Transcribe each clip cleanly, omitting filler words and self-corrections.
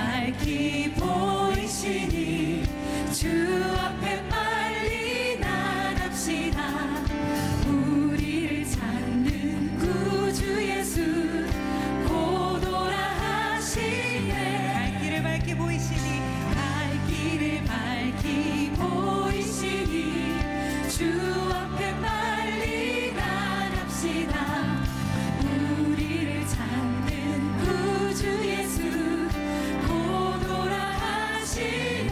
밝히 보이시니 주 앞에 빨리 나갑시다. 우리를 찾는 구주 예수 곧 오라 하시네. 갈 길을 밝히 보이시니 갈 길을 밝히 보이시니 주 앞에 빨리 나갑시다. 우리를 찾는 구주 예수 곧 오라 하시네.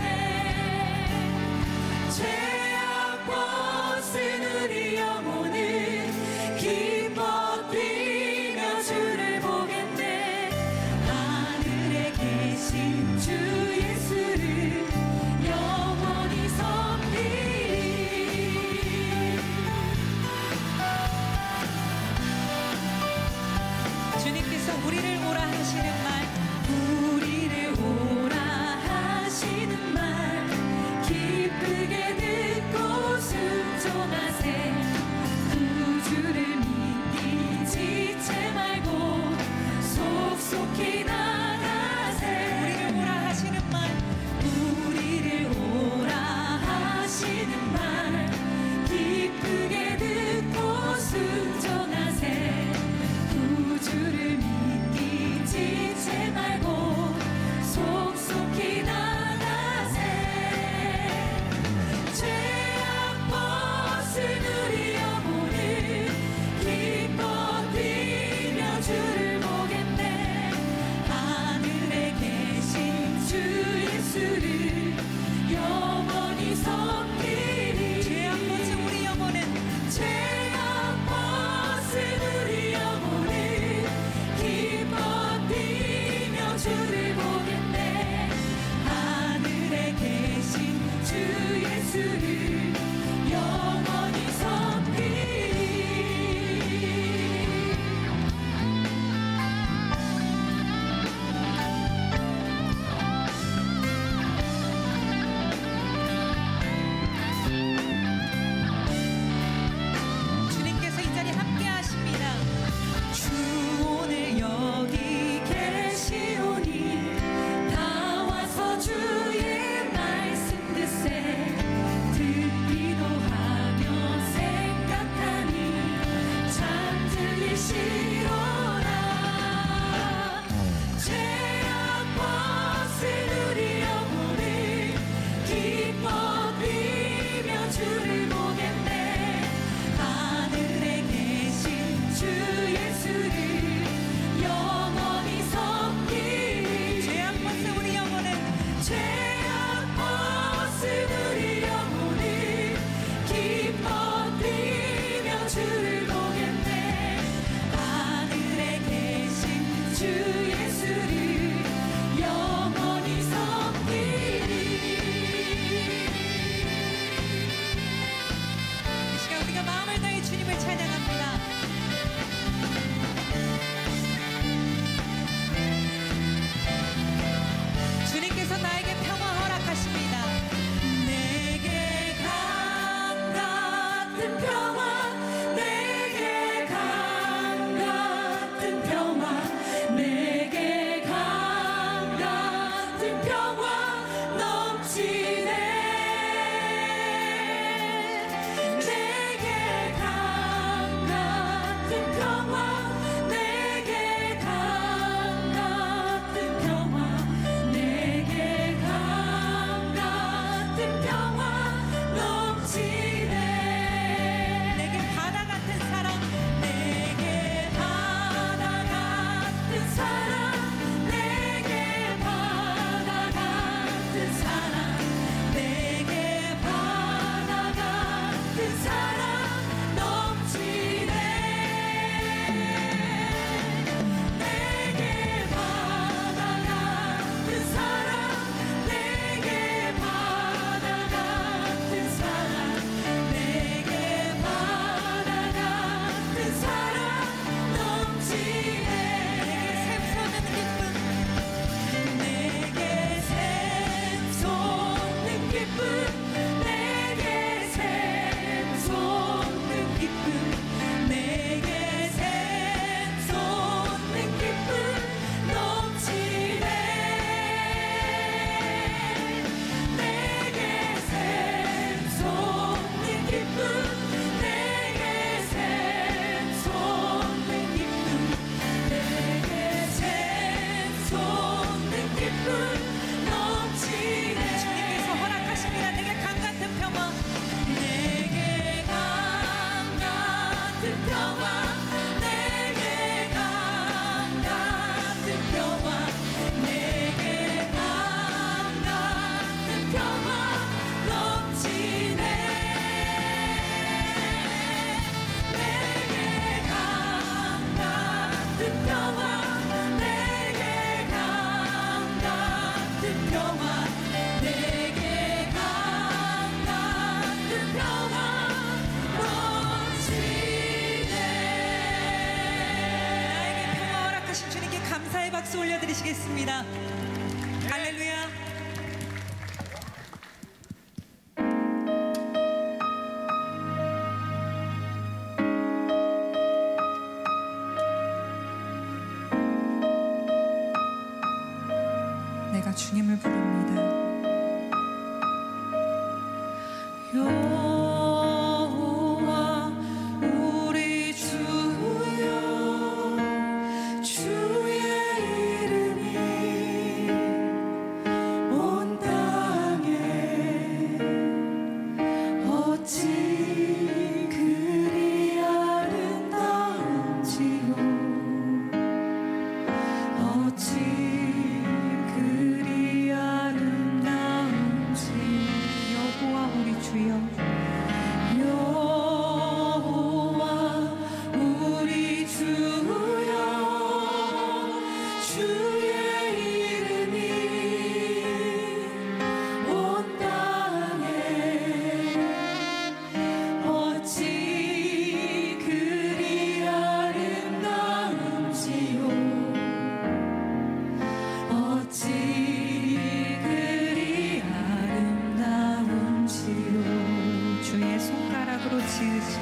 드리시겠습니다. 할렐루야. 내가 주님을 부릅니다. 여호와 우리 주여 주의 이름이 온 땅에 어찌 그리 아름다운지요 어찌 그리 아름다운지 여호와 우리 주여 여호와 우리 주여 주의 이름이 온 땅에 어찌 그리 아름다운지요 어찌 그리 아름다운지요 주의 손가락으로 지으신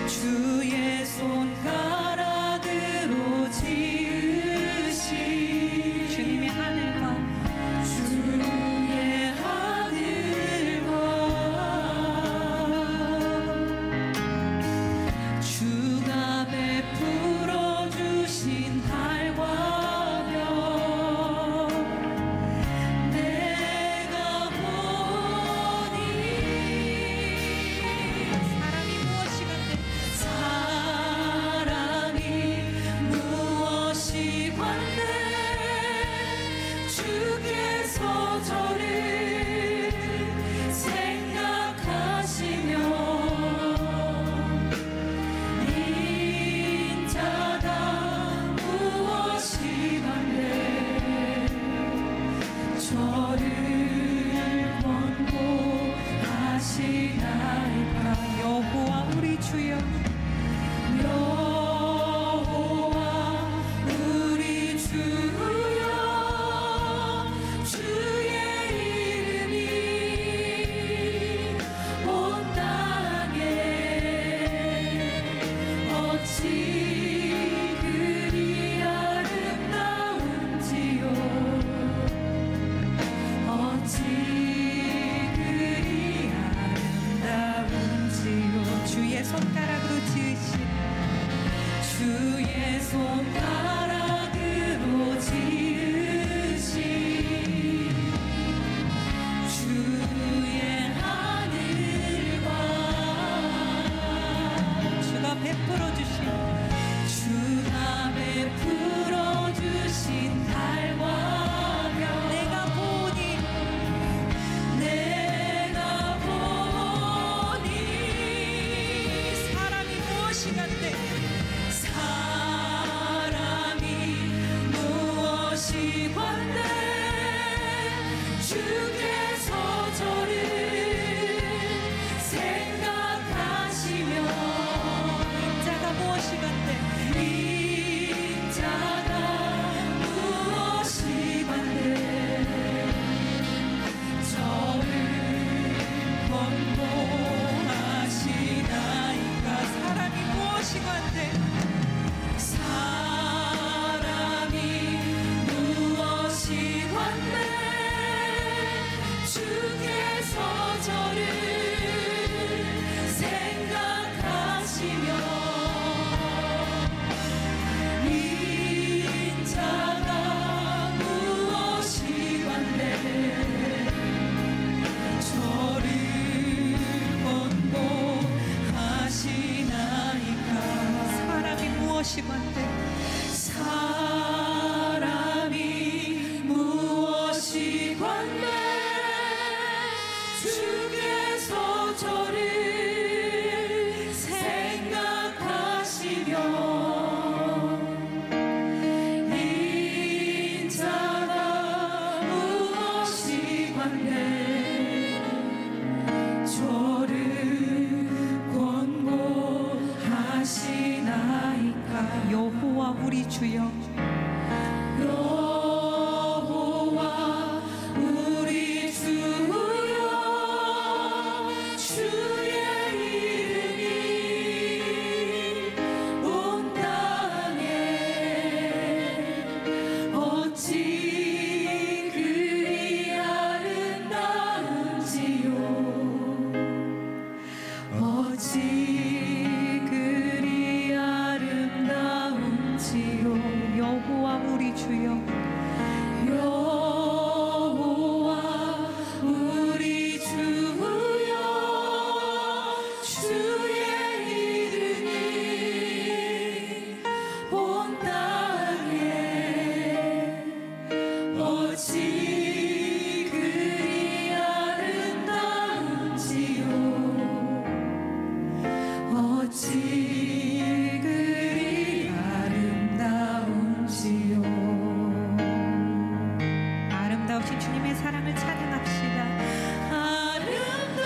주의 손가락으로 지으신 주님의 하늘과 주의 하늘과 주가 베풀어 주신 달과 별 내가 보니 사람이 무엇이 간데 사람이 무엇이 관대 주께서 저를 생각하시며 인자다 무엇이 관대 저를 권고하시나이까 여호와 우리 주여 여호와 우리 주여 주의 이름이 온 땅에 어찌 그리 아름다운지요 아름다우신 주님의 사랑을 찬양합시다. 아름다우신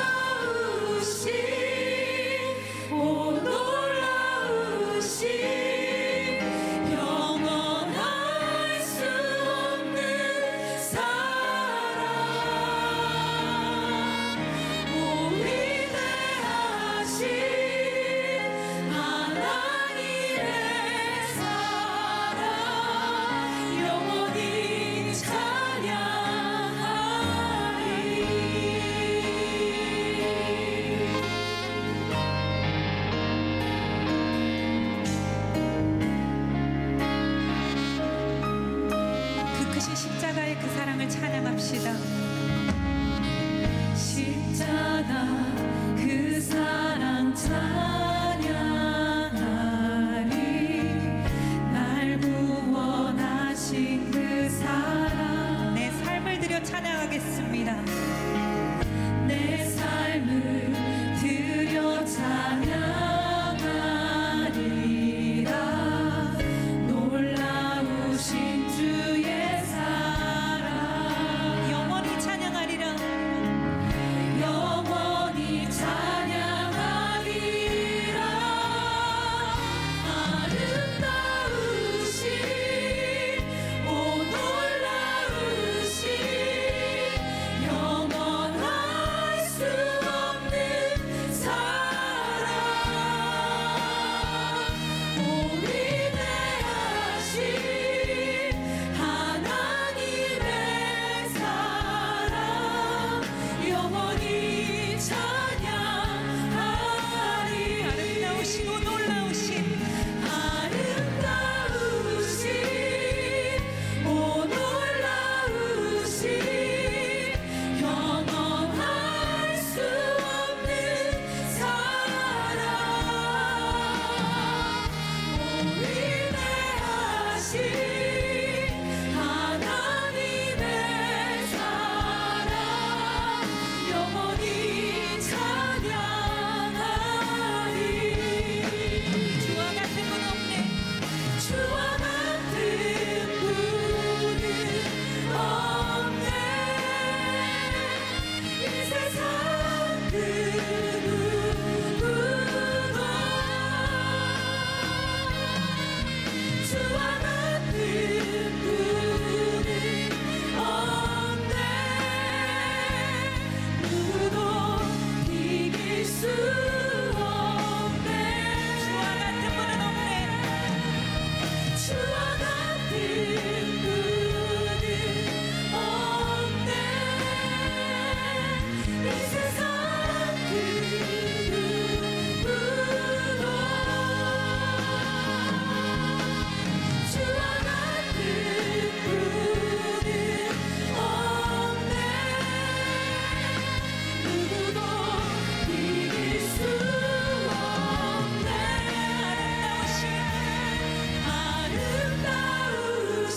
오 놀라우신 영원할 수 없는 사랑 오 위대하신 하나님의 사랑 영원히 그 크신 십자가의 그 사랑을 찬양합시다. 십자가 그 사랑 찬양하리 날 구원하신 그 사랑 내 삶을 드려 찬양하겠습니다. 내 삶을 드려 찬양하리라 놀라우신 주의 사랑 영원히 찬양하리라. 영원히 찬양하리라 아름다우신 오 놀라우신 영원할 수 없는 사랑 오 위대하신 하나님의 사랑 영원히 찬양하리 아름다우신 오 놀라우신 아름다우신 오 놀라우신 영원할 수 없는 사랑 오 위대하신 하나님의 사랑 영원히 찬양하리 주와 같은 분 없네. 주와 같은 분은 없네 이 세상 그 누구도 주와 같은 분은 없네 누구도 이길 수 없네 주와 같은 분은 없네. 주와 같은 분은 없네 이 세상 그 누구도 주와 같은 분은 없네 누구도 이길 수 없네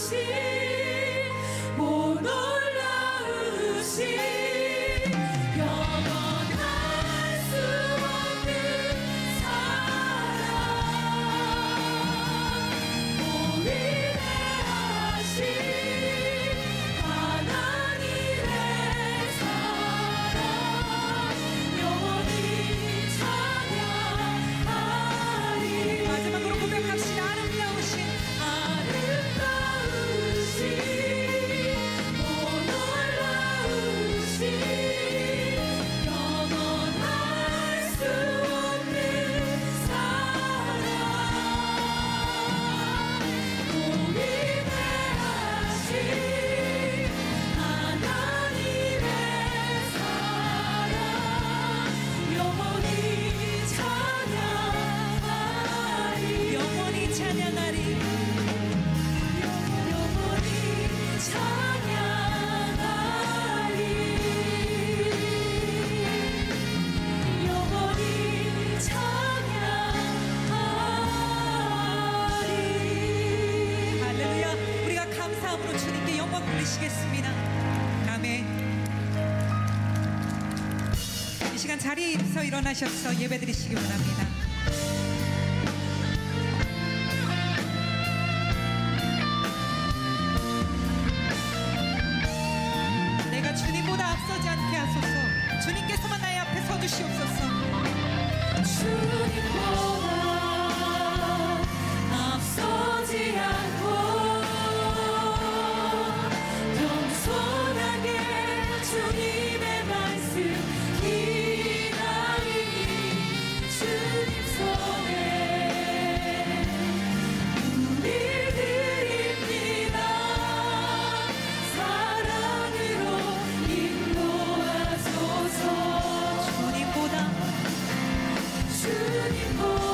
아름다우신 오 놀라우신 영원할 수 없는 사랑 오 위대하신 하나님의 사랑 영원히 찬양하리 마지막으로 고백합시다. 아름다우신 아름다우신 오 놀라우신 영원할 수 없는 사랑 오 위대하신 하나님의 사랑 영원히 찬양하리 영원히 찬양하리. 영원히 찬양하리 영원히 찬양하리 할렐루야. 우리가 감사함으로 주님께 영광 돌리시겠습니다. 아멘. 이 시간 자리에서 일어나셔서 예배드리시기 원합니다. 주시옵소서. 주님보다 앞서지 않고 겸손하게 주님의 말씀 기다리니 주님 손에 우리 드립니다. 사랑으로 인도하소서. 주님보다 주님보다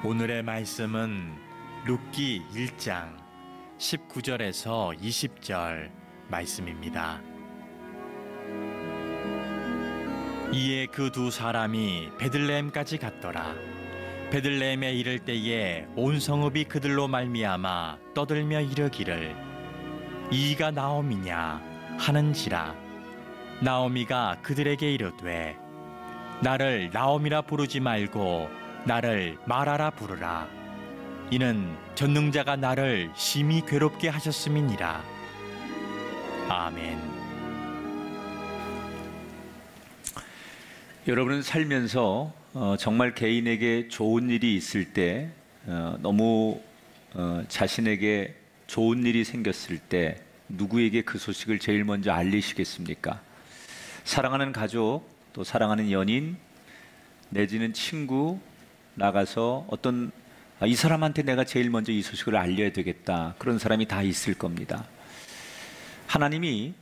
오늘의 말씀은 룻기 1장 19절에서 20절 말씀입니다. 이에 그 두 사람이 베들레헴까지 갔더라. 베들레헴에 이를 때에 온 성읍이 그들로 말미암아 떠들며 이르기를 이가 나오미냐 하는지라. 나오미가 그들에게 이르되 나를 나오미라 부르지 말고 나를 마라라 부르라. 이는 전능자가 나를 심히 괴롭게 하셨음이니라. 아멘. 여러분은 살면서 정말 개인에게 좋은 일이 있을 때 너무 자신에게 좋은 일이 생겼을 때 누구에게 그 소식을 제일 먼저 알리시겠습니까? 사랑하는 가족, 또 사랑하는 연인, 내지는 친구, 나가서 어떤 이 사람한테 내가 제일 먼저 이 소식을 알려야 되겠다, 그런 사람이 다 있을 겁니다. 하나님이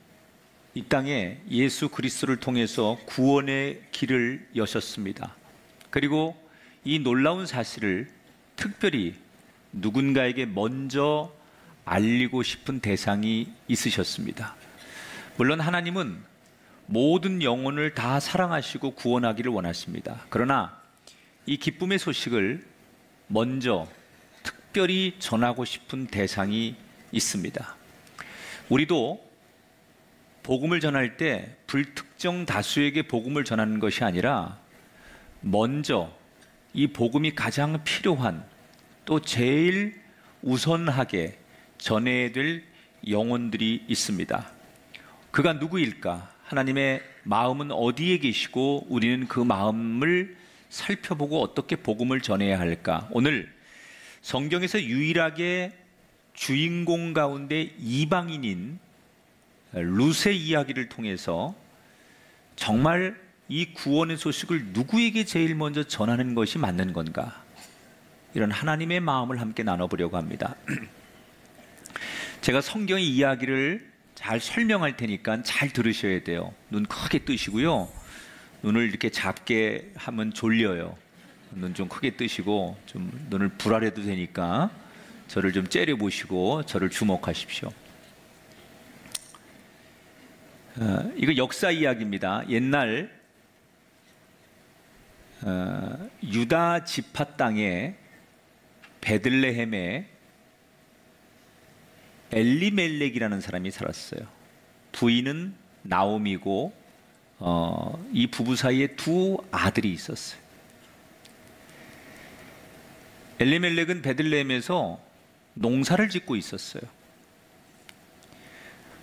이 땅에 예수 그리스도를 통해서 구원의 길을 여셨습니다. 그리고 이 놀라운 사실을 특별히 누군가에게 먼저 알리고 싶은 대상이 있으셨습니다. 물론 하나님은 모든 영혼을 다 사랑하시고 구원하기를 원하십니다. 그러나 이 기쁨의 소식을 먼저 특별히 전하고 싶은 대상이 있습니다. 우리도 복음을 전할 때 불특정 다수에게 복음을 전하는 것이 아니라 먼저 이 복음이 가장 필요한, 또 제일 우선하게 전해야 될 영혼들이 있습니다. 그가 누구일까? 하나님의 마음은 어디에 계시고 우리는 그 마음을 살펴보고 어떻게 복음을 전해야 할까? 오늘 성경에서 유일하게 주인공 가운데 이방인인 룻의 이야기를 통해서 정말 이 구원의 소식을 누구에게 제일 먼저 전하는 것이 맞는 건가? 이런 하나님의 마음을 함께 나눠보려고 합니다. 제가 성경의 이야기를 잘 설명할 테니까 잘 들으셔야 돼요. 눈 크게 뜨시고요. 눈을 이렇게 작게 하면 졸려요. 눈 좀 크게 뜨시고 좀 눈을 불아려도 되니까 저를 좀 째려보시고 저를 주목하십시오. 이거 역사 이야기입니다. 옛날 유다 지파 땅에 베들레헴에 엘리멜렉이라는 사람이 살았어요. 부인은 나오미고 이 부부 사이에 두 아들이 있었어요. 엘리멜렉은 베들레헴에서 농사를 짓고 있었어요.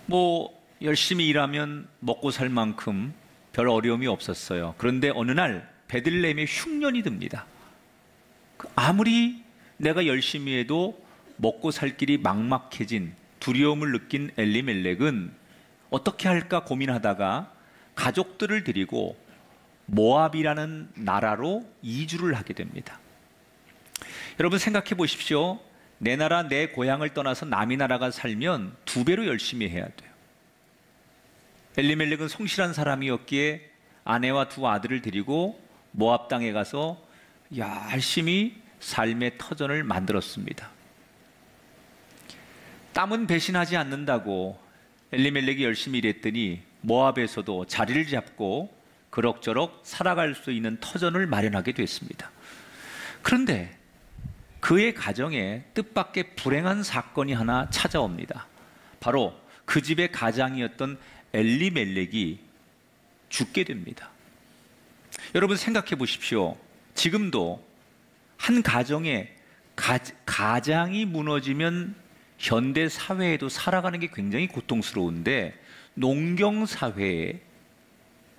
뭐 열심히 일하면 먹고 살 만큼 별 어려움이 없었어요. 그런데 어느 날 베들레헴에 흉년이 듭니다. 아무리 내가 열심히 해도 먹고 살 길이 막막해진 두려움을 느낀 엘리멜렉은 어떻게 할까 고민하다가 가족들을 데리고 모압이라는 나라로 이주를 하게 됩니다. 여러분 생각해 보십시오. 내 나라 내 고향을 떠나서 남의 나라가 살면 두 배로 열심히 해야 돼요. 엘리멜렉은 성실한 사람이었기에 아내와 두 아들을 데리고 모압 땅에 가서 열심히 삶의 터전을 만들었습니다. 땀은 배신하지 않는다고 엘리멜렉이 열심히 일했더니 모압에서도 자리를 잡고 그럭저럭 살아갈 수 있는 터전을 마련하게 됐습니다. 그런데 그의 가정에 뜻밖의 불행한 사건이 하나 찾아옵니다. 바로 그 집의 가장이었던 엘리멜렉이 죽게 됩니다. 여러분 생각해 보십시오. 지금도 한 가정에 가장이 무너지면 현대 사회에도 살아가는 게 굉장히 고통스러운데 농경 사회에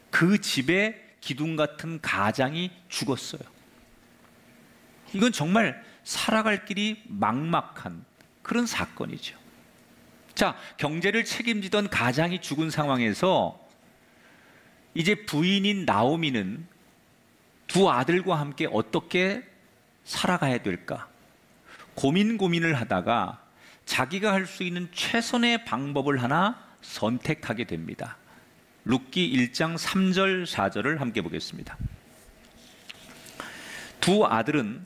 그 집에 기둥 같은 가장이 죽었어요. 이건 정말 살아갈 길이 막막한 그런 사건이죠. 자, 경제를 책임지던 가장이 죽은 상황에서 이제 부인인 나오미는 두 아들과 함께 어떻게 살아가야 될까? 고민을 하다가 자기가 할 수 있는 최선의 방법을 하나 선택하게 됩니다. 룻기 1장 3절 4절을 함께 보겠습니다. 두 아들은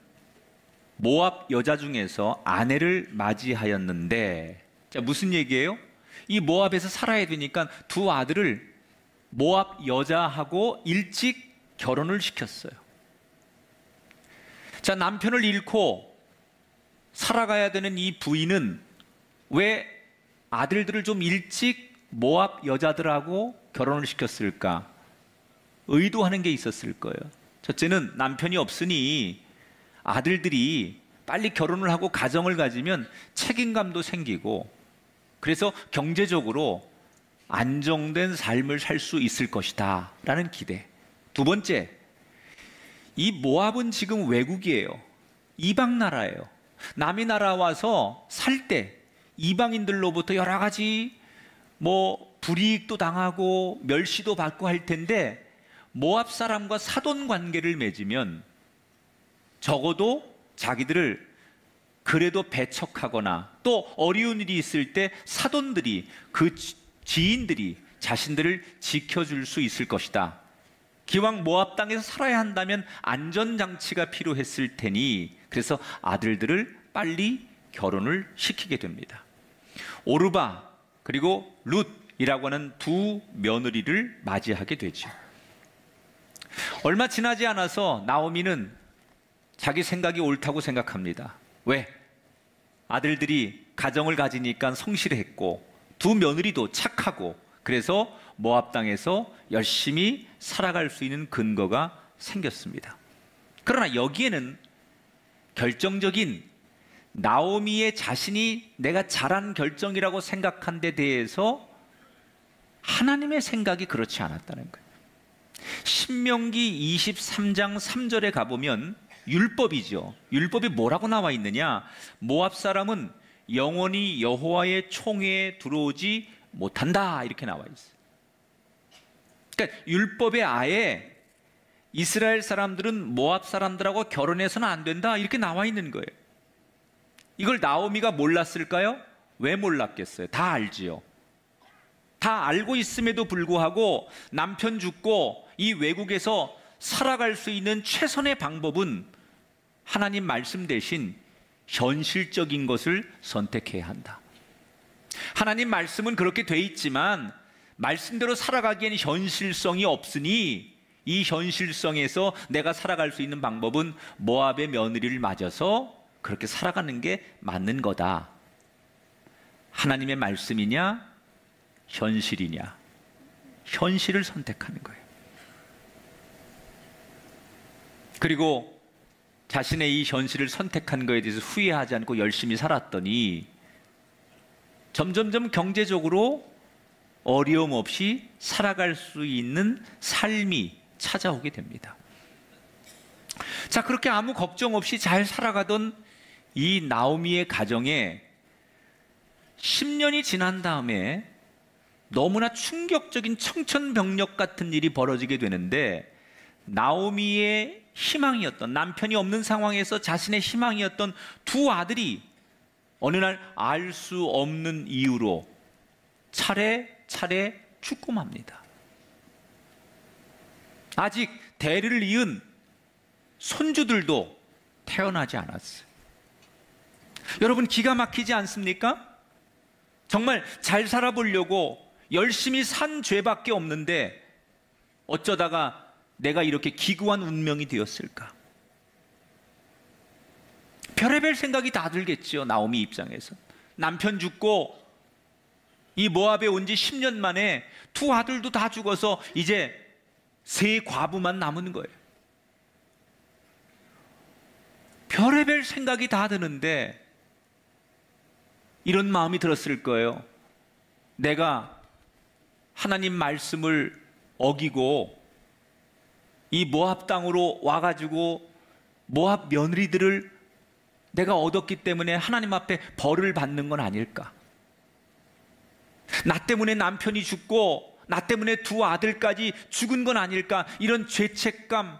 모압 여자 중에서 아내를 맞이하였는데, 자, 무슨 얘기예요? 이 모압에서 살아야 되니까 두 아들을 모압 여자하고 일찍 결혼을 시켰어요. 자, 남편을 잃고 살아가야 되는 이 부인은 왜 아들들을 좀 일찍 모압 여자들하고 결혼을 시켰을까? 의도하는 게 있었을 거예요. 첫째는 남편이 없으니 아들들이 빨리 결혼을 하고 가정을 가지면 책임감도 생기고, 그래서 경제적으로 안정된 삶을 살 수 있을 것이다 라는 기대. 두 번째, 이 모압은 지금 외국이에요. 이방 나라예요. 남의 나라 와서 살 때 이방인들로부터 여러 가지 불이익도 당하고 멸시도 받고 할 텐데, 모압 사람과 사돈 관계를 맺으면 적어도 자기들을 그래도 배척하거나 또 어려운 일이 있을 때 사돈들이, 그 지인들이 자신들을 지켜줄 수 있을 것이다. 기왕 모압 땅에서 살아야 한다면 안전장치가 필요했을 테니, 그래서 아들들을 빨리 결혼을 시키게 됩니다. 오르바 그리고 룻이라고 하는 두 며느리를 맞이하게 되죠. 얼마 지나지 않아서 나오미는 자기 생각이 옳다고 생각합니다. 왜? 아들들이 가정을 가지니까 성실했고 두 며느리도 착하고, 그래서 모압 땅에서 열심히 살아갈 수 있는 근거가 생겼습니다. 그러나 여기에는 결정적인 나오미의 자신이 내가 잘한 결정이라고 생각한 데 대해서 하나님의 생각이 그렇지 않았다는 거예요. 신명기 23장 3절에 가보면 율법이죠. 율법이 뭐라고 나와 있느냐? 모압 사람은 영원히 여호와의 총회에 들어오지 못한다, 이렇게 나와 있어요. 그러니까 율법에 아예 이스라엘 사람들은 모압 사람들하고 결혼해서는 안 된다, 이렇게 나와 있는 거예요. 이걸 나오미가 몰랐을까요? 왜 몰랐겠어요? 다 알지요. 다 알고 있음에도 불구하고 남편 죽고 이 외국에서 살아갈 수 있는 최선의 방법은 하나님 말씀 대신 현실적인 것을 선택해야 한다. 하나님 말씀은 그렇게 돼 있지만 말씀대로 살아가기에는 현실성이 없으니, 이 현실성에서 내가 살아갈 수 있는 방법은 모압의 며느리를 맞아서 그렇게 살아가는 게 맞는 거다. 하나님의 말씀이냐 현실이냐? 현실을 선택하는 거예요. 그리고 자신의 이 현실을 선택한 거에 대해서 후회하지 않고 열심히 살았더니 점점점 경제적으로 어려움 없이 살아갈 수 있는 삶이 찾아오게 됩니다. 자, 그렇게 아무 걱정 없이 잘 살아가던 이 나오미의 가정에 10년이 지난 다음에 너무나 충격적인 청천벽력 같은 일이 벌어지게 되는데, 나오미의 희망이었던, 남편이 없는 상황에서 자신의 희망이었던 두 아들이 어느 날 알 수 없는 이유로 차례 죽고 맙니다. 아직 대를 이은 손주들도 태어나지 않았어요. 여러분, 기가 막히지 않습니까? 정말 잘 살아보려고 열심히 산 죄밖에 없는데 어쩌다가 내가 이렇게 기구한 운명이 되었을까? 별의별 생각이 다 들겠죠. 나오미 입장에서 남편 죽고 이 모압에 온 지 10년 만에 두 아들도 다 죽어서 이제 세 과부만 남은 거예요. 별의별 생각이 다 드는데 이런 마음이 들었을 거예요. 내가 하나님 말씀을 어기고 이 모압 땅으로 와가지고 모압 며느리들을 내가 얻었기 때문에 하나님 앞에 벌을 받는 건 아닐까? 나 때문에 남편이 죽고 나 때문에 두 아들까지 죽은 건 아닐까, 이런 죄책감,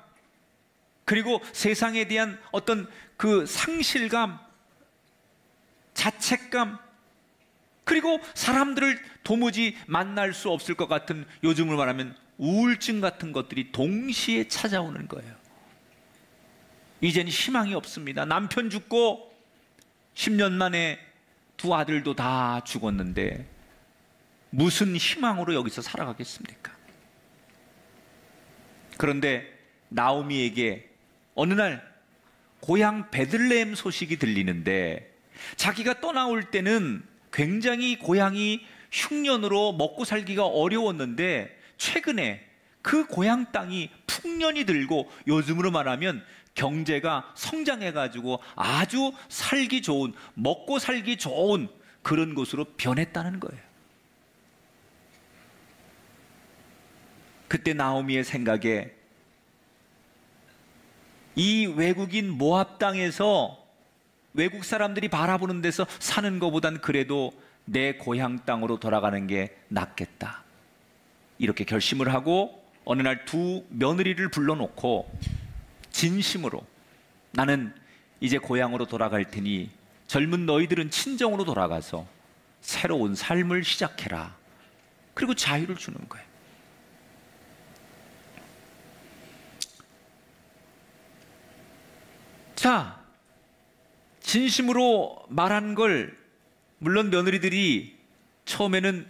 그리고 세상에 대한 어떤 그 상실감, 자책감, 그리고 사람들을 도무지 만날 수 없을 것 같은, 요즘으로 말하면 우울증 같은 것들이 동시에 찾아오는 거예요. 이젠 희망이 없습니다. 남편 죽고 10년 만에 두 아들도 다 죽었는데 무슨 희망으로 여기서 살아가겠습니까? 그런데 나오미에게 어느 날 고향 베들레헴 소식이 들리는데, 자기가 떠나올 때는 굉장히 고향이 흉년으로 먹고 살기가 어려웠는데 최근에 그 고향 땅이 풍년이 들고 요즘으로 말하면 경제가 성장해가지고 아주 살기 좋은, 먹고 살기 좋은 그런 곳으로 변했다는 거예요. 그때 나오미의 생각에 이 외국인 모압 땅에서 외국 사람들이 바라보는 데서 사는 것보단 그래도 내 고향 땅으로 돌아가는 게 낫겠다, 이렇게 결심을 하고 어느 날 두 며느리를 불러놓고 진심으로 나는 이제 고향으로 돌아갈 테니 젊은 너희들은 친정으로 돌아가서 새로운 삶을 시작해라, 그리고 자유를 주는 거예요. 자, 진심으로 말한 걸 물론 며느리들이 처음에는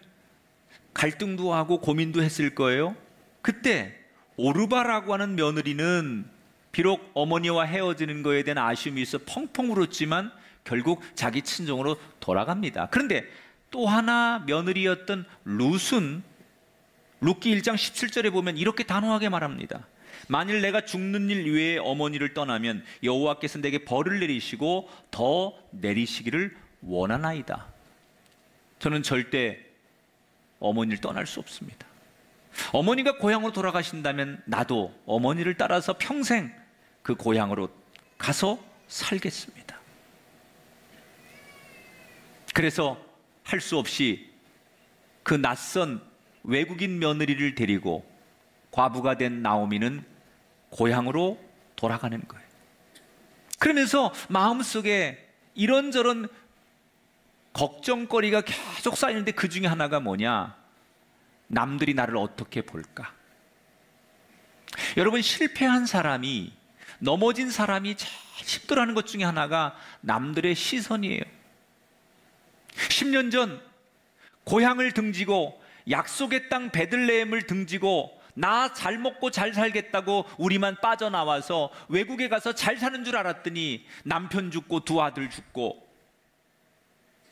갈등도 하고 고민도 했을 거예요. 그때 오르바라고 하는 며느리는 비록 어머니와 헤어지는 거에 대한 아쉬움이 있어 펑펑 울었지만 결국 자기 친정으로 돌아갑니다. 그런데 또 하나 며느리였던 룻은 룻기 1장 17절에 보면 이렇게 단호하게 말합니다. 만일 내가 죽는 일 위에 어머니를 떠나면 여호와께서 내게 벌을 내리시고 더 내리시기를 원하나이다. 저는 절대 어머니를 떠날 수 없습니다. 어머니가 고향으로 돌아가신다면 나도 어머니를 따라서 평생 그 고향으로 가서 살겠습니다. 그래서 할 수 없이 그 낯선 외국인 며느리를 데리고 과부가 된 나오미는 고향으로 돌아가는 거예요. 그러면서 마음속에 이런저런 걱정거리가 계속 쌓이는데 그 중에 하나가 뭐냐? 남들이 나를 어떻게 볼까? 여러분, 실패한 사람이, 넘어진 사람이 제일 힘들어하는 것 중에 하나가 남들의 시선이에요. 10년 전 고향을 등지고 약속의 땅 베들레헴을 등지고 나 잘 먹고 잘 살겠다고 우리만 빠져나와서 외국에 가서 잘 사는 줄 알았더니 남편 죽고 두 아들 죽고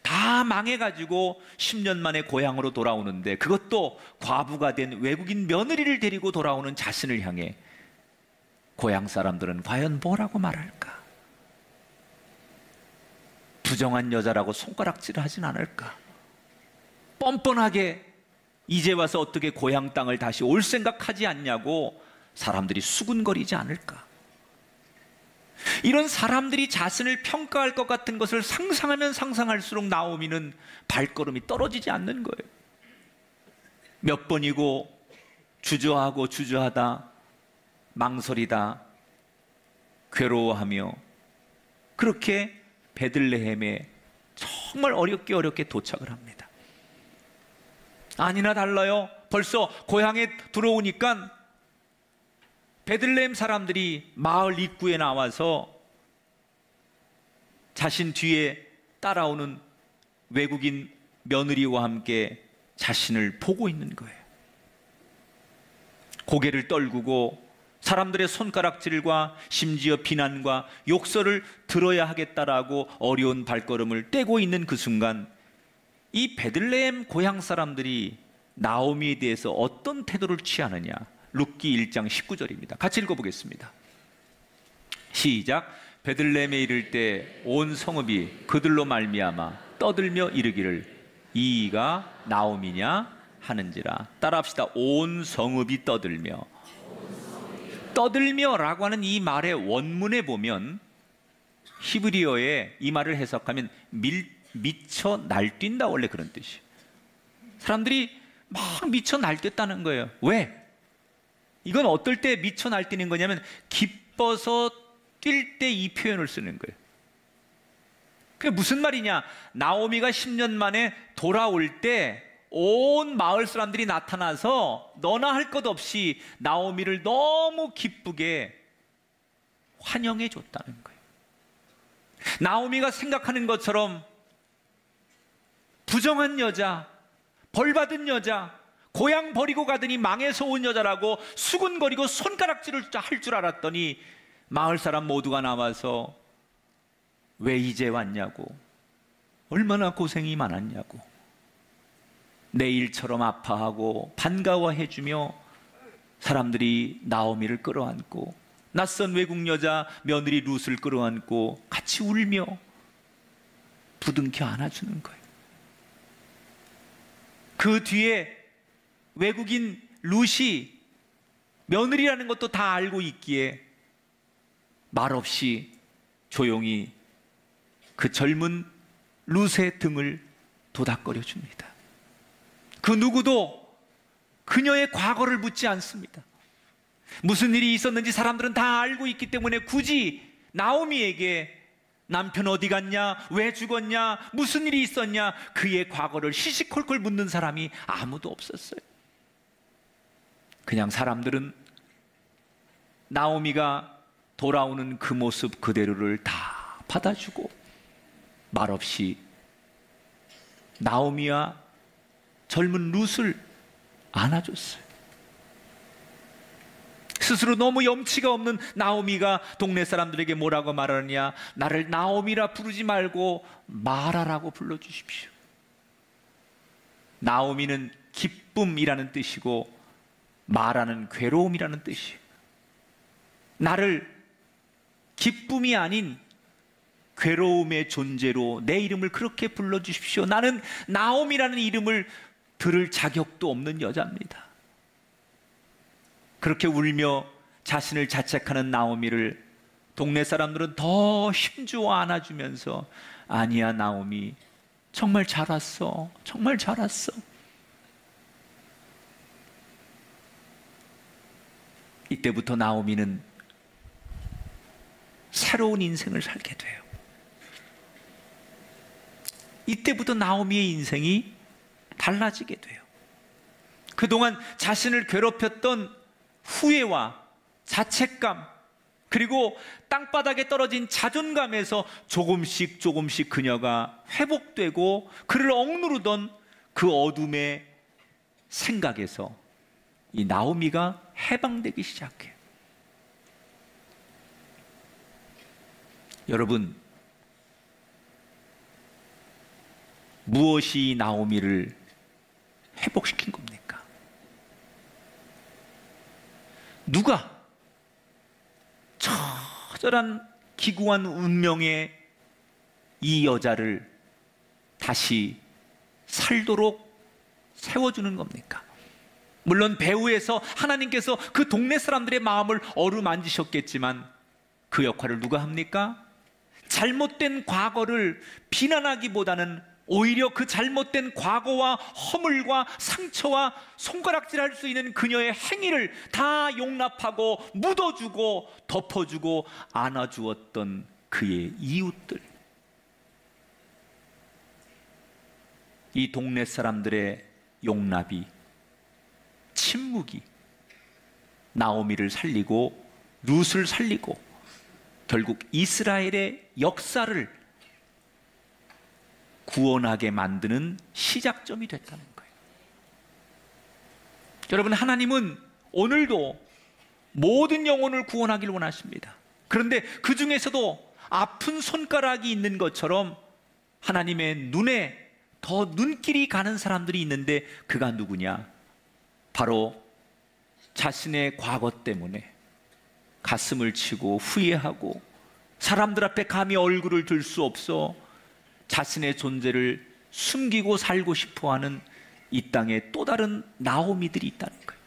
다 망해가지고 10년 만에 고향으로 돌아오는데, 그것도 과부가 된 외국인 며느리를 데리고 돌아오는 자신을 향해 고향 사람들은 과연 뭐라고 말할까? 부정한 여자라고 손가락질을 하진 않을까? 뻔뻔하게 이제 와서 어떻게 고향 땅을 다시 올 생각하지 않냐고 사람들이 수군거리지 않을까? 이런 사람들이 자신을 평가할 것 같은 것을 상상하면 상상할수록 나오미는 발걸음이 떨어지지 않는 거예요. 몇 번이고 주저하고 주저하다 망설이다 괴로워하며 그렇게 베들레헴에 정말 어렵게 도착을 합니다. 아니나 달라요. 벌써 고향에 들어오니까 베들레헴 사람들이 마을 입구에 나와서 자신 뒤에 따라오는 외국인 며느리와 함께 자신을 보고 있는 거예요. 고개를 떨구고 사람들의 손가락질과 심지어 비난과 욕설을 들어야 하겠다라고 어려운 발걸음을 떼고 있는 그 순간, 이 베들레헴 고향 사람들이 나오미에 대해서 어떤 태도를 취하느냐, 룻기 1장 19절입니다. 같이 읽어보겠습니다. 시작. 베들레헴에 이를 때 온 성읍이 그들로 말미암아 떠들며 이르기를 이가 나오미냐 하는지라. 따라합시다. 온 성읍이 떠들며. 떠들며라고 하는 이 말의 원문에 보면 히브리어에 이 말을 해석하면 미쳐 날뛴다, 원래 그런 뜻이에요. 사람들이 막 미쳐 날뛰었다는 거예요. 왜? 이건 어떨 때 미쳐 날뛰는 거냐면 기뻐서 뛸 때 이 표현을 쓰는 거예요. 그게 무슨 말이냐? 나오미가 10년 만에 돌아올 때 온 마을 사람들이 나타나서 너나 할 것 없이 나오미를 너무 기쁘게 환영해 줬다는 거예요. 나오미가 생각하는 것처럼 부정한 여자, 벌받은 여자, 고향 버리고 가더니 망해서 온 여자라고 수군거리고 손가락질을 할 줄 알았더니 마을 사람 모두가 나와서 왜 이제 왔냐고, 얼마나 고생이 많았냐고, 내 일처럼 아파하고 반가워해주며 사람들이 나오미를 끌어안고 낯선 외국 여자 며느리 룻을 끌어안고 같이 울며 부둥켜 안아주는 거예요. 그 뒤에 외국인 룻이 며느리라는 것도 다 알고 있기에 말없이 조용히 그 젊은 룻의 등을 도닥거려 줍니다. 그 누구도 그녀의 과거를 묻지 않습니다. 무슨 일이 있었는지 사람들은 다 알고 있기 때문에 굳이 나오미에게 남편 어디 갔냐, 왜 죽었냐, 무슨 일이 있었냐, 그의 과거를 시시콜콜 묻는 사람이 아무도 없었어요. 그냥 사람들은 나오미가 돌아오는 그 모습 그대로를 다 받아주고 말없이 나오미와 젊은 룻을 안아줬어요. 스스로 너무 염치가 없는 나오미가 동네 사람들에게 뭐라고 말하느냐? 나를 나오미라 부르지 말고 마라라고 불러주십시오. 나오미는 기쁨이라는 뜻이고 마라는 괴로움이라는 뜻이에요. 나를 기쁨이 아닌 괴로움의 존재로 내 이름을 그렇게 불러주십시오. 나는 나오미라는 이름을 들을 자격도 없는 여자입니다. 그렇게 울며 자신을 자책하는 나오미를 동네 사람들은 더 힘주어 안아주면서 아니야 나오미, 정말 잘 왔어, 정말 잘 왔어. 이때부터 나오미는 새로운 인생을 살게 돼요. 이때부터 나오미의 인생이 달라지게 돼요. 그동안 자신을 괴롭혔던 후회와 자책감, 그리고 땅바닥에 떨어진 자존감에서 조금씩 조금씩 그녀가 회복되고 그를 억누르던 그 어둠의 생각에서 이 나오미가 해방되기 시작해요. 여러분, 무엇이 나오미를 회복시킨 겁니까? 누가 처절한 기구한 운명의 이 여자를 다시 살도록 세워주는 겁니까? 물론 배후에서 하나님께서 그 동네 사람들의 마음을 어루만지셨겠지만 그 역할을 누가 합니까? 잘못된 과거를 비난하기보다는 오히려 그 잘못된 과거와 허물과 상처와 손가락질할 수 있는 그녀의 행위를 다 용납하고 묻어주고 덮어주고 안아주었던 그의 이웃들, 이 동네 사람들의 용납이, 침묵이 나오미를 살리고 룻을 살리고 결국 이스라엘의 역사를 구원하게 만드는 시작점이 됐다는 거예요. 여러분, 하나님은 오늘도 모든 영혼을 구원하길 원하십니다. 그런데 그 중에서도 아픈 손가락이 있는 것처럼 하나님의 눈에 더 눈길이 가는 사람들이 있는데 그가 누구냐? 바로 자신의 과거 때문에 가슴을 치고 후회하고 사람들 앞에 감히 얼굴을 들 수 없어 자신의 존재를 숨기고 살고 싶어하는 이 땅에 또 다른 나오미들이 있다는 거예요.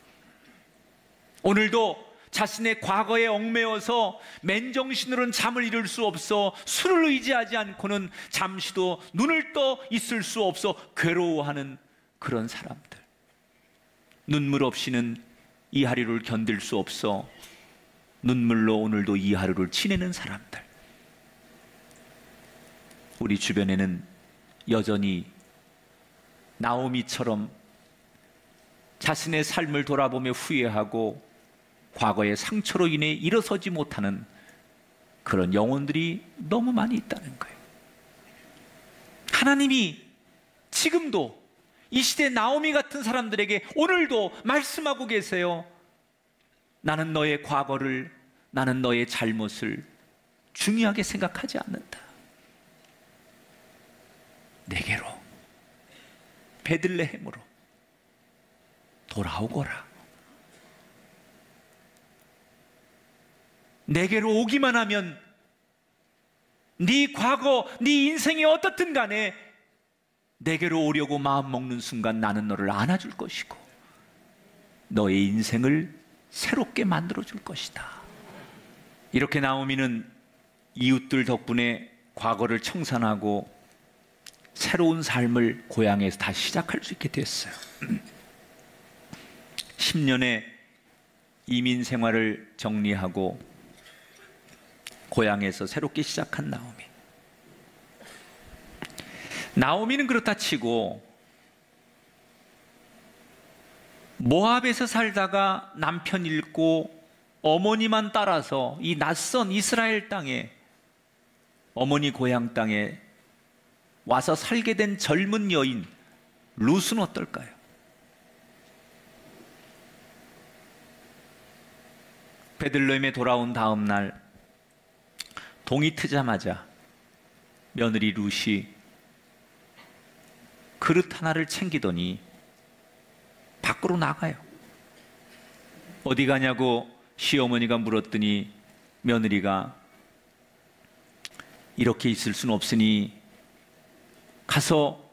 오늘도 자신의 과거에 얽매여서 맨정신으로는 잠을 이룰 수 없어 술을 의지하지 않고는 잠시도 눈을 떠 있을 수 없어 괴로워하는 그런 사람들, 눈물 없이는 이 하루를 견딜 수 없어 눈물로 오늘도 이 하루를 지내는 사람들. 우리 주변에는 여전히 나오미처럼 자신의 삶을 돌아보며 후회하고 과거의 상처로 인해 일어서지 못하는 그런 영혼들이 너무 많이 있다는 거예요. 하나님이 지금도 이 시대 나오미 같은 사람들에게 오늘도 말씀하고 계세요. 나는 너의 과거를, 나는 너의 잘못을 중요하게 생각하지 않는다. 내게로, 베들레헴으로 돌아오거라. 내게로 오기만 하면 네 과거, 네 인생이 어떻든 간에 내게로 오려고 마음먹는 순간 나는 너를 안아줄 것이고 너의 인생을 새롭게 만들어줄 것이다. 이렇게 나오미는 이웃들 덕분에 과거를 청산하고 새로운 삶을 고향에서 다시 시작할 수 있게 됐어요. 10년의 이민 생활을 정리하고 고향에서 새롭게 시작한 나오미. 나오미는 그렇다 치고 모압에서 살다가 남편 잃고 어머니만 따라서 이 낯선 이스라엘 땅에, 어머니 고향 땅에 와서 살게 된 젊은 여인 룻은 어떨까요? 베들레헴에 돌아온 다음 날 동이 트자마자 며느리 룻이 그릇 하나를 챙기더니 밖으로 나가요. 어디 가냐고 시어머니가 물었더니 며느리가 이렇게 있을 수는 없으니 가서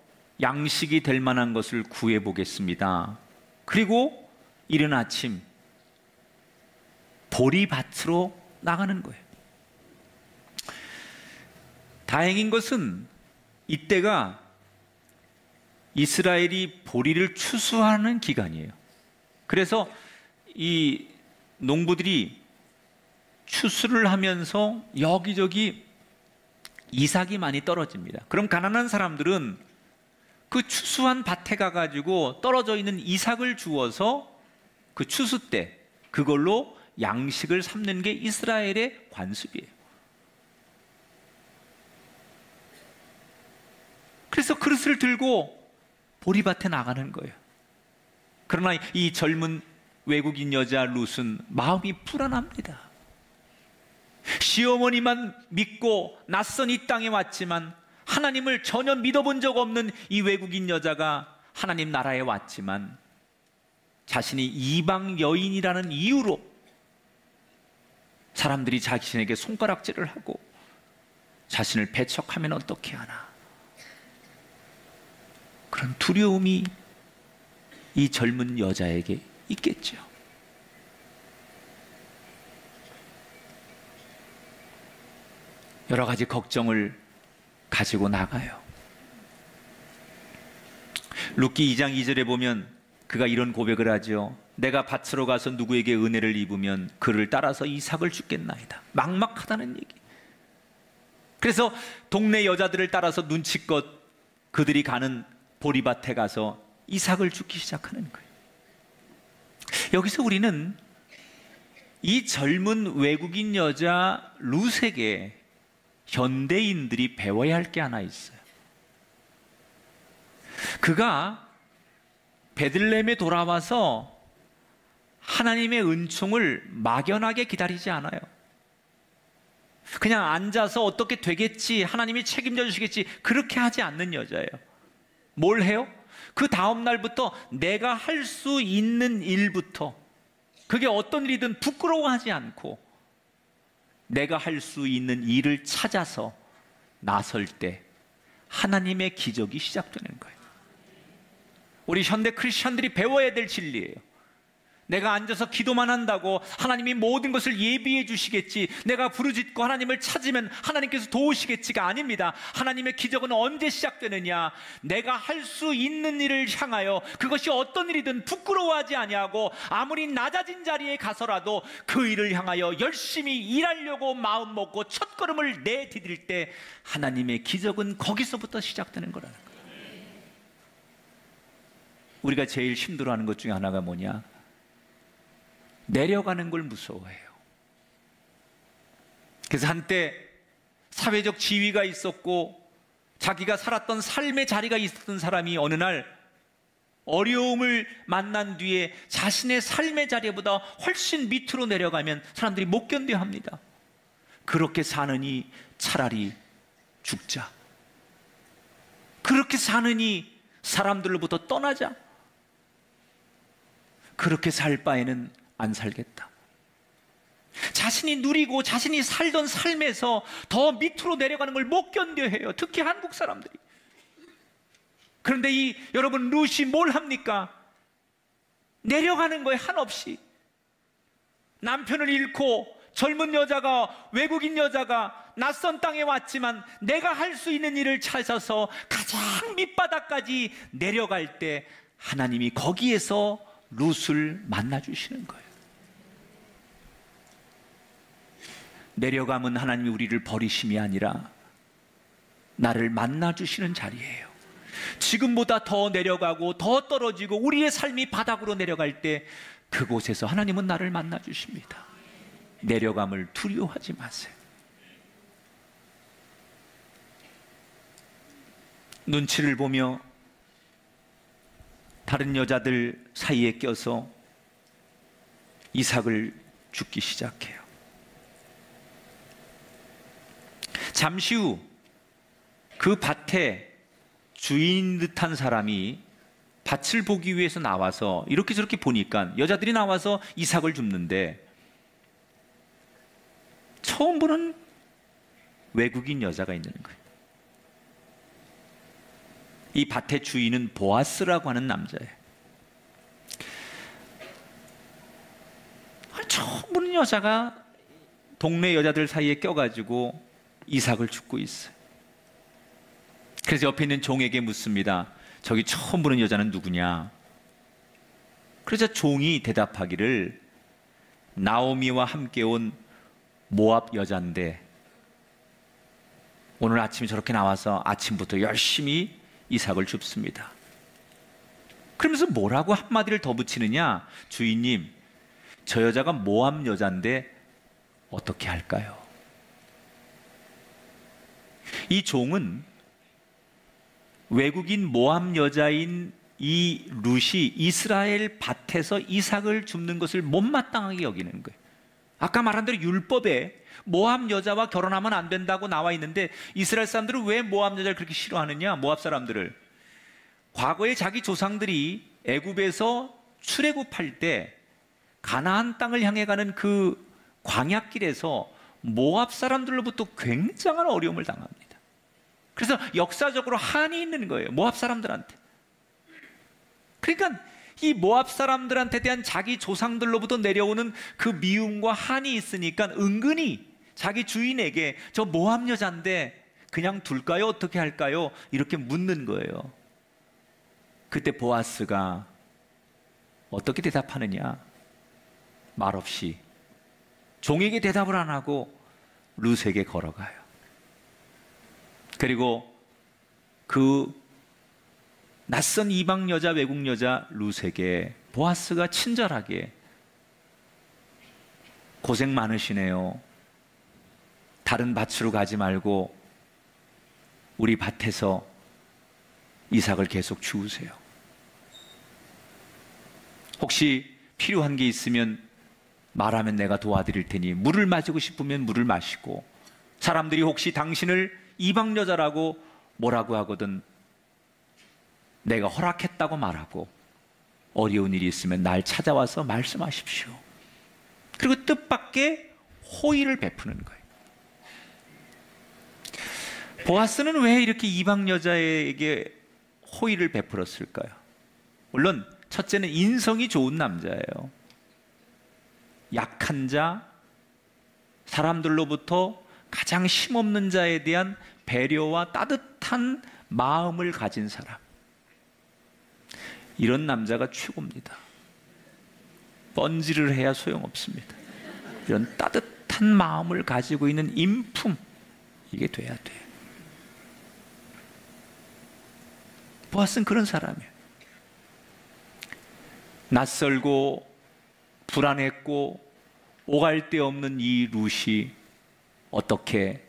양식이 될 만한 것을 구해 보겠습니다. 그리고 이른 아침 보리밭으로 나가는 거예요. 다행인 것은 이때가 이스라엘이 보리를 추수하는 기간이에요. 그래서 이 농부들이 추수를 하면서 여기저기 이삭이 많이 떨어집니다. 그럼 가난한 사람들은 그 추수한 밭에 가가지고 떨어져 있는 이삭을 주워서 그 추수 때 그걸로 양식을 삼는 게 이스라엘의 관습이에요. 그래서 그릇을 들고 보리밭에 나가는 거예요. 그러나 이 젊은 외국인 여자 룻은 마음이 불안합니다. 시어머니만 믿고 낯선 이 땅에 왔지만 하나님을 전혀 믿어본 적 없는 이 외국인 여자가 하나님 나라에 왔지만 자신이 이방 여인이라는 이유로 사람들이 자신에게 손가락질을 하고 자신을 배척하면 어떻게 하나, 그런 두려움이 이 젊은 여자에게 있겠죠. 여러 가지 걱정을 가지고 나가요. 룻기 2장 2절에 보면 그가 이런 고백을 하죠. 내가 밭으로 가서 누구에게 은혜를 입으면 그를 따라서 이삭을 주겠나이다. 막막하다는 얘기. 그래서 동네 여자들을 따라서 눈치껏 그들이 가는 보리밭에 가서 이삭을 주기 시작하는 거예요. 여기서 우리는 이 젊은 외국인 여자 룻에게 현대인들이 배워야 할 게 하나 있어요. 그가 베들레헴에 돌아와서 하나님의 은총을 막연하게 기다리지 않아요. 그냥 앉아서 어떻게 되겠지, 하나님이 책임져 주시겠지, 그렇게 하지 않는 여자예요. 뭘 해요? 그 다음 날부터 내가 할 수 있는 일부터, 그게 어떤 일이든 부끄러워하지 않고 내가 할 수 있는 일을 찾아서 나설 때 하나님의 기적이 시작되는 거예요. 우리 현대 크리스천들이 배워야 될 진리예요. 내가 앉아서 기도만 한다고 하나님이 모든 것을 예비해 주시겠지, 내가 부르짖고 하나님을 찾으면 하나님께서 도우시겠지가 아닙니다. 하나님의 기적은 언제 시작되느냐? 내가 할 수 있는 일을 향하여, 그것이 어떤 일이든 부끄러워하지 아니하고 아무리 낮아진 자리에 가서라도 그 일을 향하여 열심히 일하려고 마음 먹고 첫걸음을 내디딜 때 하나님의 기적은 거기서부터 시작되는 거라는 거예요. 우리가 제일 힘들어하는 것 중에 하나가 뭐냐? 내려가는 걸 무서워해요. 그래서 한때 사회적 지위가 있었고 자기가 살았던 삶의 자리가 있었던 사람이 어느 날 어려움을 만난 뒤에 자신의 삶의 자리보다 훨씬 밑으로 내려가면 사람들이 못 견뎌합니다. 그렇게 사느니 차라리 죽자. 그렇게 사느니 사람들로부터 떠나자. 그렇게 살 바에는 안 살겠다. 자신이 누리고 자신이 살던 삶에서 더 밑으로 내려가는 걸 못 견뎌해요. 특히 한국 사람들이. 그런데 여러분, 룻이 뭘 합니까? 내려가는 거예요. 한없이. 남편을 잃고 젊은 여자가, 외국인 여자가 낯선 땅에 왔지만 내가 할 수 있는 일을 찾아서 가장 밑바닥까지 내려갈 때 하나님이 거기에서 룻을 만나주시는 거예요. 내려감은 하나님이 우리를 버리심이 아니라 나를 만나주시는 자리예요. 지금보다 더 내려가고 더 떨어지고 우리의 삶이 바닥으로 내려갈 때 그곳에서 하나님은 나를 만나주십니다. 내려감을 두려워하지 마세요. 눈치를 보며 다른 여자들 사이에 껴서 이삭을 죽기 시작해요. 잠시 후 그 밭에 주인 듯한 사람이 밭을 보기 위해서 나와서 이렇게 저렇게 보니까 여자들이 나와서 이삭을 줍는데 처음 보는 외국인 여자가 있는 거예요. 이 밭의 주인은 보아스라고 하는 남자예요. 처음 보는 여자가 동네 여자들 사이에 껴가지고 이삭을 줍고 있어요. 그래서 옆에 있는 종에게 묻습니다. 저기 처음 보는 여자는 누구냐? 그러자 종이 대답하기를 나오미와 함께 온 모압 여자인데 오늘 아침에 저렇게 나와서 아침부터 열심히 이삭을 줍습니다. 그러면서 뭐라고 한마디를 더 붙이느냐? 주인님, 저 여자가 모압 여자인데 어떻게 할까요? 이 종은 외국인 모압 여자인 이 룻이 이스라엘 밭에서 이삭을 줍는 것을 못마땅하게 여기는 거예요. 아까 말한 대로 율법에 모압 여자와 결혼하면 안 된다고 나와 있는데 이스라엘 사람들은 왜 모압 여자를 그렇게 싫어하느냐? 모압 사람들을 과거에 자기 조상들이 애굽에서 출애굽할 때 가나안 땅을 향해 가는 그 광야길에서 모압 사람들로부터 굉장한 어려움을 당합니다. 그래서 역사적으로 한이 있는 거예요. 모압 사람들한테. 그러니까 이 모압 사람들한테 대한 자기 조상들로부터 내려오는 그 미움과 한이 있으니까 은근히 자기 주인에게 저 모압 여자인데 그냥 둘까요? 어떻게 할까요? 이렇게 묻는 거예요. 그때 보아스가 어떻게 대답하느냐? 말없이 종에게 대답을 안 하고 룻에게 걸어가요. 그리고 그 낯선 이방 여자, 외국 여자 룻에게 보아스가 친절하게 고생 많으시네요. 다른 밭으로 가지 말고 우리 밭에서 이삭을 계속 주우세요. 혹시 필요한 게 있으면 말하면 내가 도와드릴 테니 물을 마시고 싶으면 물을 마시고, 사람들이 혹시 당신을 이방 여자라고 뭐라고 하거든 내가 허락했다고 말하고 어려운 일이 있으면 날 찾아와서 말씀하십시오. 그리고 뜻밖의 호의를 베푸는 거예요. 보아스는 왜 이렇게 이방 여자에게 호의를 베풀었을까요? 물론 첫째는 인성이 좋은 남자예요. 약한 자, 사람들로부터 가장 힘없는 자에 대한 배려와 따뜻한 마음을 가진 사람. 이런 남자가 최고입니다. 번지를 해야 소용없습니다. 이런 따뜻한 마음을 가지고 있는 인품, 이게 돼야 돼요. 보아스는 그런 사람이에요. 낯설고 불안했고 오갈 데 없는 이 룻이 어떻게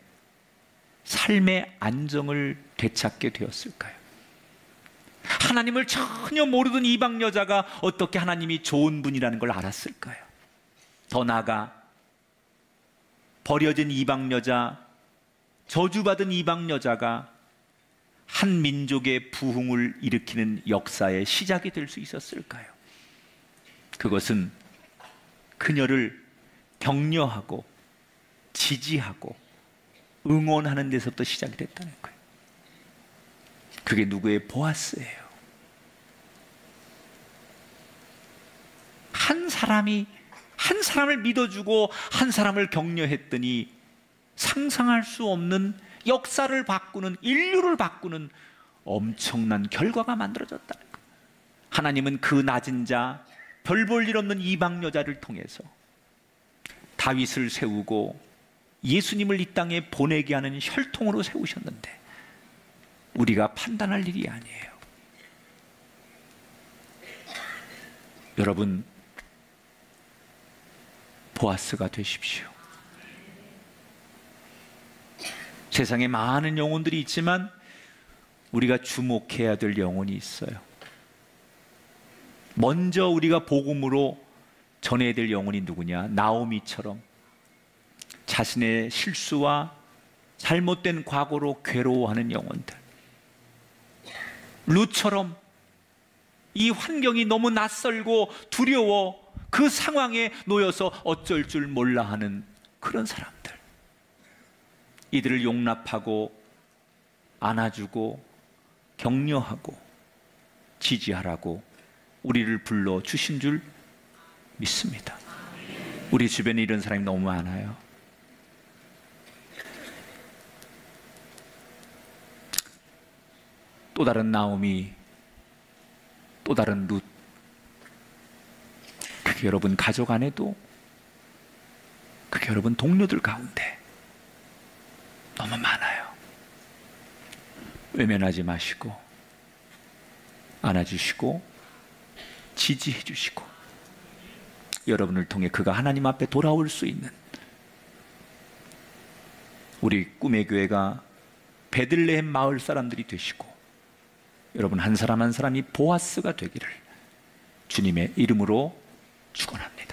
삶의 안정을 되찾게 되었을까요? 하나님을 전혀 모르던 이방 여자가 어떻게 하나님이 좋은 분이라는 걸 알았을까요? 더 나아가 버려진 이방 여자, 저주받은 이방 여자가 한 민족의 부흥을 일으키는 역사의 시작이 될 수 있었을까요? 그것은 그녀를 격려하고 지지하고 응원하는 데서부터 시작이 됐다는 거예요. 그게 누구의? 보아스예요. 한 사람을 믿어주고 한 사람을 격려했더니 상상할 수 없는 역사를 바꾸는, 인류를 바꾸는 엄청난 결과가 만들어졌다는 거예요. 하나님은 그 낮은 자, 별 볼 일 없는 이방 여자를 통해서 다윗을 세우고 예수님을 이 땅에 보내게 하는 혈통으로 세우셨는데 우리가 판단할 일이 아니에요. 여러분, 보아스가 되십시오. 세상에 많은 영혼들이 있지만 우리가 주목해야 될 영혼이 있어요. 먼저 우리가 복음으로 전해야 될 영혼이 누구냐? 나오미처럼 자신의 실수와 잘못된 과거로 괴로워하는 영혼들, 룻처럼 이 환경이 너무 낯설고 두려워 그 상황에 놓여서 어쩔 줄 몰라 하는 그런 사람들, 이들을 용납하고 안아주고 격려하고 지지하라고 우리를 불러 주신 줄 믿습니다. 우리 주변에 이런 사람이 너무 많아요. 또 다른 나오미, 또 다른 룻, 그게 여러분 가족 안에도, 그게 여러분 동료들 가운데 너무 많아요. 외면하지 마시고 안아주시고 지지해 주시고 여러분을 통해 그가 하나님 앞에 돌아올 수 있는 우리 꿈의 교회가 베들레헴 마을 사람들이 되시고 여러분 한 사람 한 사람이 보아스가 되기를 주님의 이름으로 축원합니다.